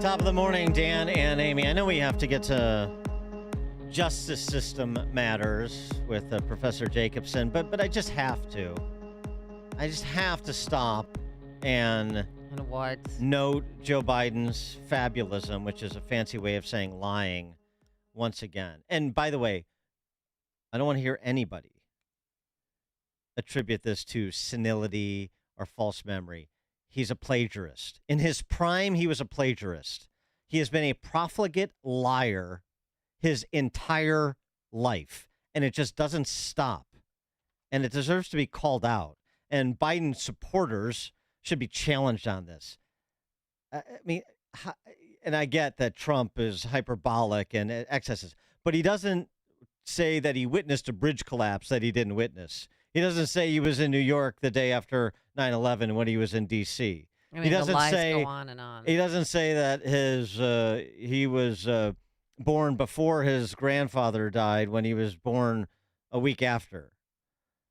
Top of the morning, Dan and Amy. I know we have to get to justice system matters with Professor Jacobson, but I just have to. I just have to stop and what? note Joe Biden's fabulism, which is a fancy way of saying lying once again. And by the way, I don't want to hear anybody attribute this to senility or false memory. He's a plagiarist. In his prime, he was a plagiarist. He has been a profligate liar his entire life, and it just doesn't stop. And it deserves to be called out. And Biden supporters should be challenged on this. I mean, and I get that Trump is hyperbolic and excesses, but he doesn't say that he witnessed a bridge collapse that he didn't witness. He doesn't say he was in New York the day after 9/11 when he was in D.C. I mean, He doesn't the lies say go on and on. He doesn't say that he was born before his grandfather died when he was born a week after,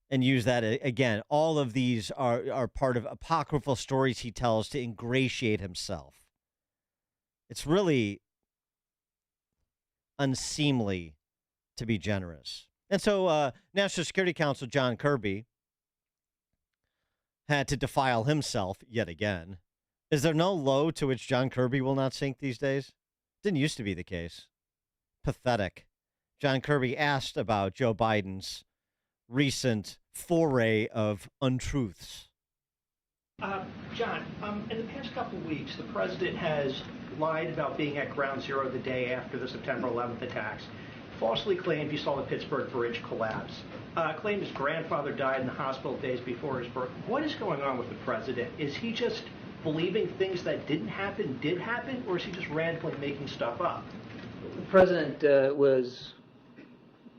and use that again. All of these are part of apocryphal stories he tells to ingratiate himself. It's really unseemly, to be generous. And so National Security Council John Kirby had to defile himself yet again. Is there no low to which John Kirby will not sink these days? Didn't used to be the case. Pathetic. John Kirby asked about Joe Biden's recent foray of untruths. John, in the past couple of weeks, the president has lied about being at Ground Zero the day after the September 11th attacks, falsely claimed he saw the Pittsburgh Bridge collapse, claimed his grandfather died in the hospital days before his birth. What is going on with the president? Is he just believing things that didn't happen did happen, or is he just randomly making stuff up? The president was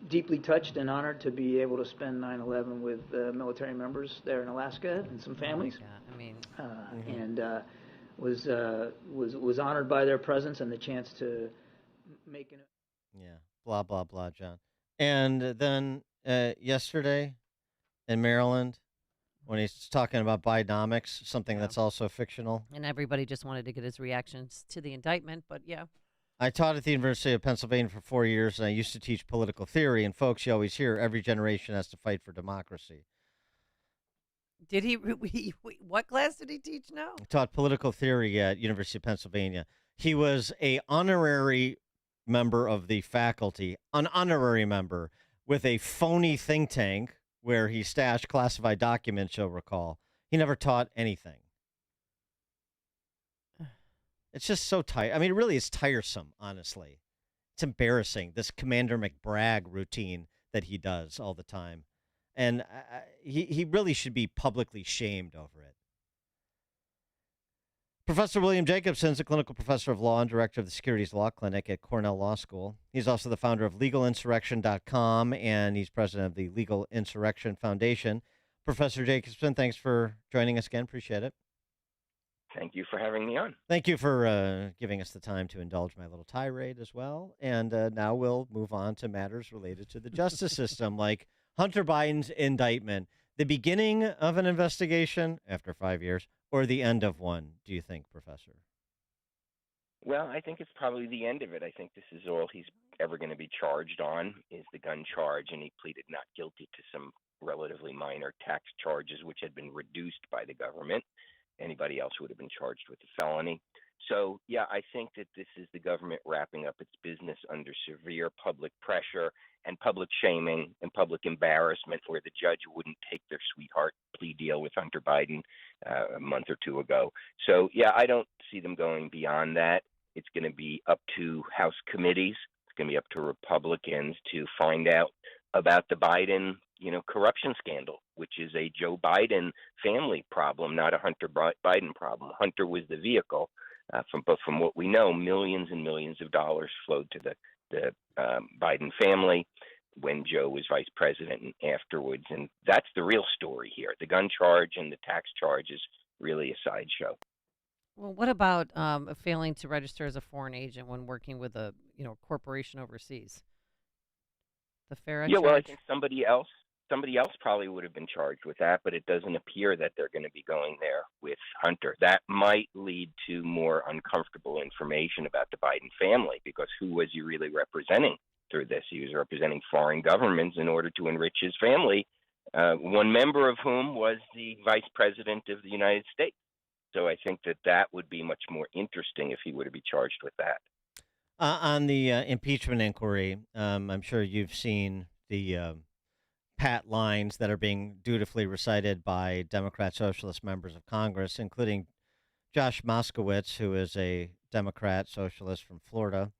deeply touched and honored to be able to spend 9/11 with military members there in Alaska and some families. Yeah, I mean, and was honored by their presence and the chance to make an. Yeah, blah, blah, blah, John. And then yesterday in Maryland, when he's talking about Bidenomics, something that's also fictional. and everybody just wanted to get his reactions to the indictment, but yeah. I taught at the University of Pennsylvania for 4 years, and I used to teach political theory. And folks, you always hear every generation has to fight for democracy. Did he? What class did he teach now? I taught political theory at University of Pennsylvania. He was a honorary member of the faculty, an honorary member with a phony think tank where he stashed classified documents, you'll recall. He never taught anything. It's just so tight. I mean, it really is tiresome, honestly. It's embarrassing, this Commander McBragg routine that he does all the time. And he really should be publicly shamed over it. Professor William Jacobson is a clinical professor of law and director of the Securities Law Clinic at Cornell Law School. He's also the founder of LegalInsurrection.com, and he's president of the Legal Insurrection Foundation. Professor Jacobson, thanks for joining us again. Appreciate it. Thank you for having me on. Thank you for giving us the time to indulge my little tirade as well. And now we'll move on to matters related to the justice system, like Hunter Biden's indictment. The beginning of an investigation after 5 years, or the end of one, do you think, Professor? Well, I think it's probably the end of it. I think this is all he's ever going to be charged on is the gun charge, and he pleaded not guilty to some relatively minor tax charges, which had been reduced by the government. Anybody else would have been charged with a felony. So, yeah, I think that this is the government wrapping up its business under severe public pressure and public shaming and public embarrassment, where the judge wouldn't take their sweetheart plea deal with Hunter Biden a month or two ago. So, yeah, I don't see them going beyond that. It's going to be up to House committees. It's going to be up to Republicans to find out about the Biden, corruption scandal, which is a Joe Biden family problem, not a Hunter Biden problem. Hunter was the vehicle. But from what we know, millions and millions of dollars flowed to the Biden family when Joe was vice president and afterwards. And that's the real story here. The gun charge and the tax charge is really a sideshow. Well, what about failing to register as a foreign agent when working with a corporation overseas? The FARA Yeah, well, I charge? think somebody else somebody else probably would have been charged with that, but it doesn't appear that they're going to be going there with Hunter. That might lead to more uncomfortable information about the Biden family, because who was he really representing through this? He was representing foreign governments in order to enrich his family, one member of whom was the vice president of the United States. So I think that would be much more interesting if he were to be charged with that. On the impeachment inquiry, I'm sure you've seen the pat lines that are being dutifully recited by Democrat Socialist members of Congress, including Josh Moskowitz, who is a Democrat Socialist from Florida.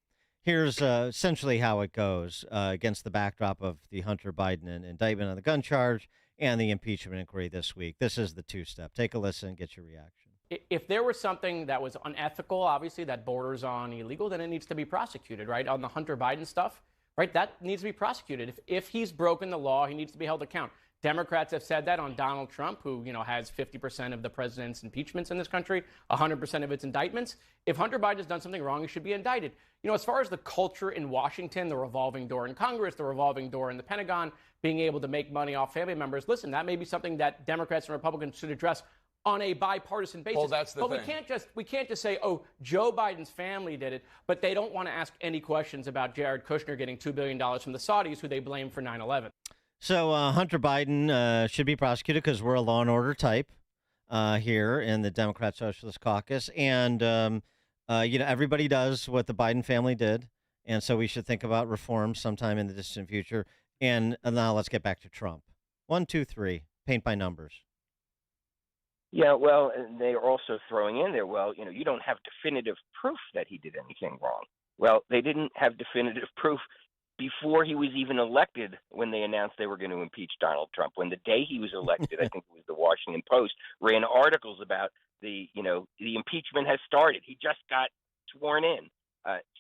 Here's essentially how it goes against the backdrop of the Hunter Biden indictment on the gun charge and the impeachment inquiry this week. This is the two-step. Take a listen, get your reaction. If there was something that was unethical, obviously, that borders on illegal, then it needs to be prosecuted, right? On the Hunter Biden stuff, right? That needs to be prosecuted. If he's broken the law, he needs to be held to account. Democrats have said that on Donald Trump, who, has 50% of the president's impeachments in this country, 100% of its indictments. If Hunter Biden has done something wrong, he should be indicted. As far as the culture in Washington, the revolving door in Congress, the revolving door in the Pentagon, being able to make money off family members, listen, that may be something that Democrats and Republicans should address on a bipartisan basis. Well, that's the but thing. we can't just say, oh, Joe Biden's family did it, but they don't want to ask any questions about Jared Kushner getting $2 billion from the Saudis, who they blame for 9/11. So Hunter Biden should be prosecuted because we're a law and order type here in the Democrat Socialist Caucus. And, everybody does what the Biden family did. And so we should think about reform sometime in the distant future. And now let's get back to Trump. 1, 2, 3, paint by numbers. Yeah, well, they're also throwing in there, you don't have definitive proof that he did anything wrong. Well, they didn't have definitive proof before he was even elected when they announced they were going to impeach Donald Trump. When the day he was elected, I think it was the Washington Post, ran articles about the impeachment has started. He just got sworn in.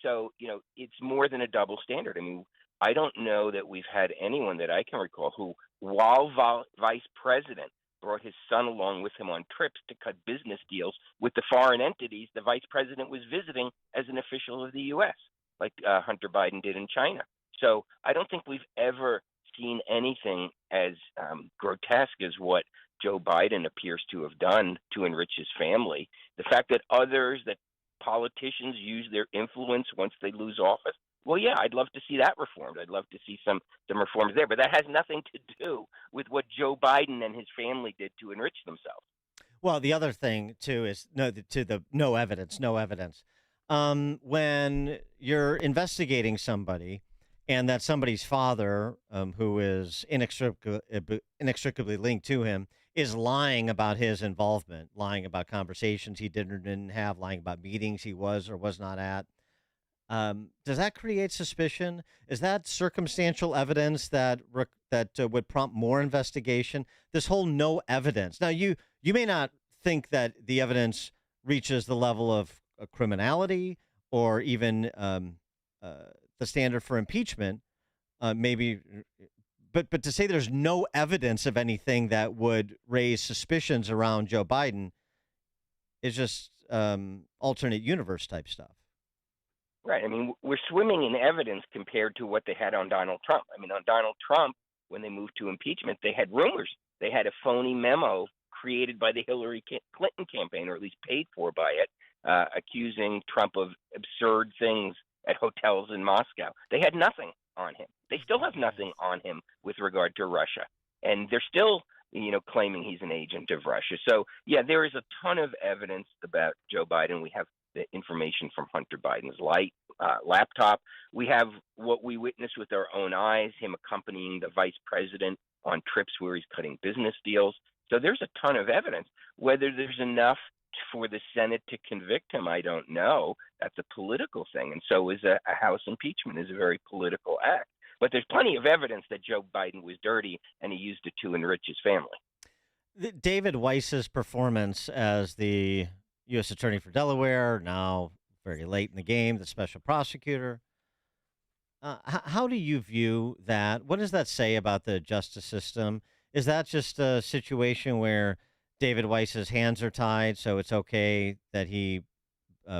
So, it's more than a double standard. I mean, I don't know that we've had anyone that I can recall who, while vice president, brought his son along with him on trips to cut business deals with the foreign entities the vice president was visiting as an official of the U.S., like Hunter Biden did in China. So I don't think we've ever seen anything as grotesque as what Joe Biden appears to have done to enrich his family. The fact that politicians use their influence once they lose office, well, yeah, I'd love to see that reformed. I'd love to see some reforms there. But that has nothing to do with what Joe Biden and his family did to enrich themselves. Well, the other thing, too, is no evidence. When you're investigating somebody and that somebody's father, who is inextricably linked to him, is lying about his involvement, lying about conversations he did or didn't have, lying about meetings he was or was not at, does that create suspicion? Is that circumstantial evidence that would prompt more investigation? This whole no evidence. Now, you may not think that the evidence reaches the level of criminality or even the standard for impeachment, maybe. But to say there's no evidence of anything that would raise suspicions around Joe Biden is just alternate universe type stuff. Right. I mean, we're swimming in evidence compared to what they had on Donald Trump. I mean, on Donald Trump, when they moved to impeachment, they had rumors. They had a phony memo created by the Hillary Clinton campaign, or at least paid for by it, accusing Trump of absurd things at hotels in Moscow. They had nothing on him. They still have nothing on him with regard to Russia. And they're still, claiming he's an agent of Russia. So, yeah, there is a ton of evidence about Joe Biden. We have the information from Hunter Biden's laptop. We have what we witnessed with our own eyes, him accompanying the vice president on trips where he's cutting business deals. So there's a ton of evidence. Whether there's enough for the Senate to convict him, I don't know. That's a political thing. And so is a House impeachment is a very political act. But there's plenty of evidence that Joe Biden was dirty and he used it to enrich his family. David Weiss's performance as the U.S. Attorney for Delaware, now very late in the game, the special prosecutor. How do you view that? What does that say about the justice system? Is that just a situation where David Weiss's hands are tied, so it's okay that he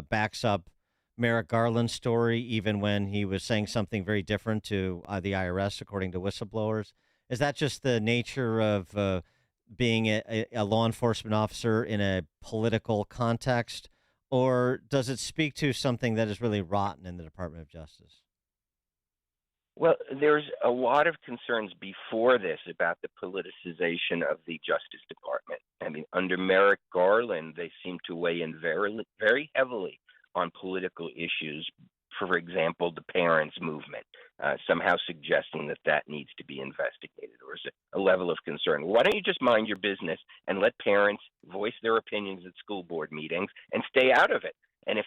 backs up Merrick Garland's story, even when he was saying something very different to the IRS, according to whistleblowers? Is that just the nature of being a law enforcement officer in a political context, or does it speak to something that is really rotten in the Department of Justice? Well, there's a lot of concerns before this about the politicization of the Justice Department. I mean, under Merrick Garland, they seem to weigh in very heavily on political issues. For example, the parents' movement, somehow suggesting that needs to be investigated, or is a level of concern. Why don't you just mind your business and let parents voice their opinions at school board meetings and stay out of it? And if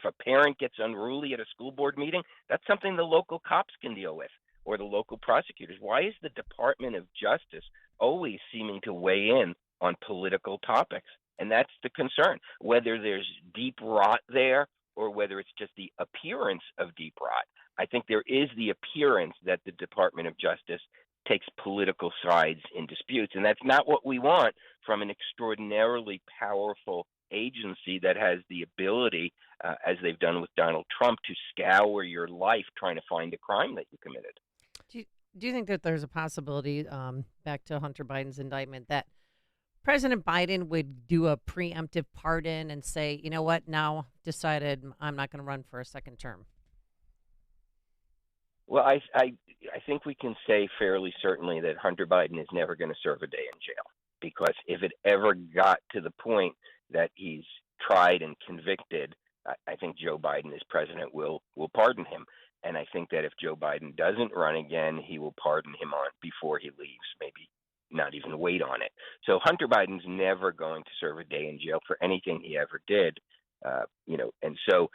a parent gets unruly at a school board meeting, that's something the local cops can deal with, or the local prosecutors. Why is the Department of Justice always seeming to weigh in on political topics? And that's the concern, whether there's deep rot there or whether it's just the appearance of deep rot. I think there is the appearance that the Department of Justice takes political sides in disputes, and that's not what we want from an extraordinarily powerful agency that has the ability, as they've done with Donald Trump, to scour your life trying to find a crime that you committed. Do you think that there's a possibility, back to Hunter Biden's indictment, that President Biden would do a preemptive pardon and say, you know what, now decided I'm not going to run for a second term? Well, I think we can say fairly certainly that Hunter Biden is never going to serve a day in jail, because if it ever got to the point that he's tried and convicted, I think Joe Biden, as president, will pardon him. And I think that if Joe Biden doesn't run again, he will pardon him on before he leaves, maybe not even wait on it. So Hunter Biden's never going to serve a day in jail for anything he ever did, and so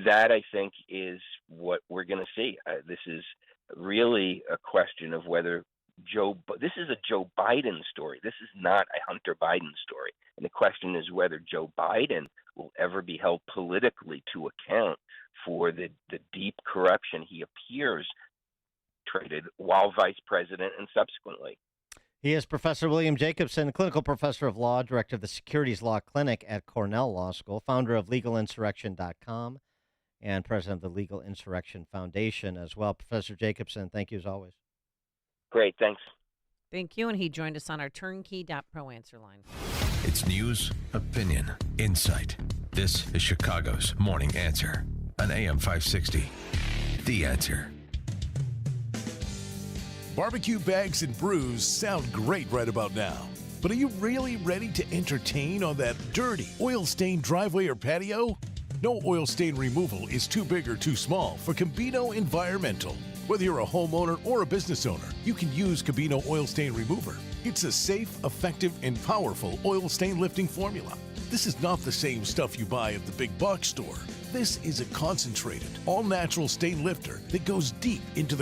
that, I think, is what we're going to see. This is really a question of whether this is a Joe Biden story. This is not a Hunter Biden story. And the question is whether Joe Biden will ever be held politically to account for the deep corruption he appears traded while vice president and subsequently. He is Professor William Jacobson, clinical professor of law, director of the Securities Law Clinic at Cornell Law School, founder of legalinsurrection.com, and president of the Legal Insurrection Foundation as well. Professor Jacobson, thank you as always. Great, thanks. Thank you. And he joined us on our turnkey.pro answer line. It's news, opinion, insight. This is Chicago's Morning Answer on AM 560. The Answer. Barbecue bags and brews sound great right about now. But are you really ready to entertain on that dirty, oil-stained driveway or patio? No oil stain removal is too big or too small for Cabino Environmental. Whether you're a homeowner or a business owner, you can use Cabino Oil Stain Remover. It's a safe, effective, and powerful oil stain lifting formula. This is not the same stuff you buy at the big box store. This is a concentrated, all-natural stain lifter that goes deep into the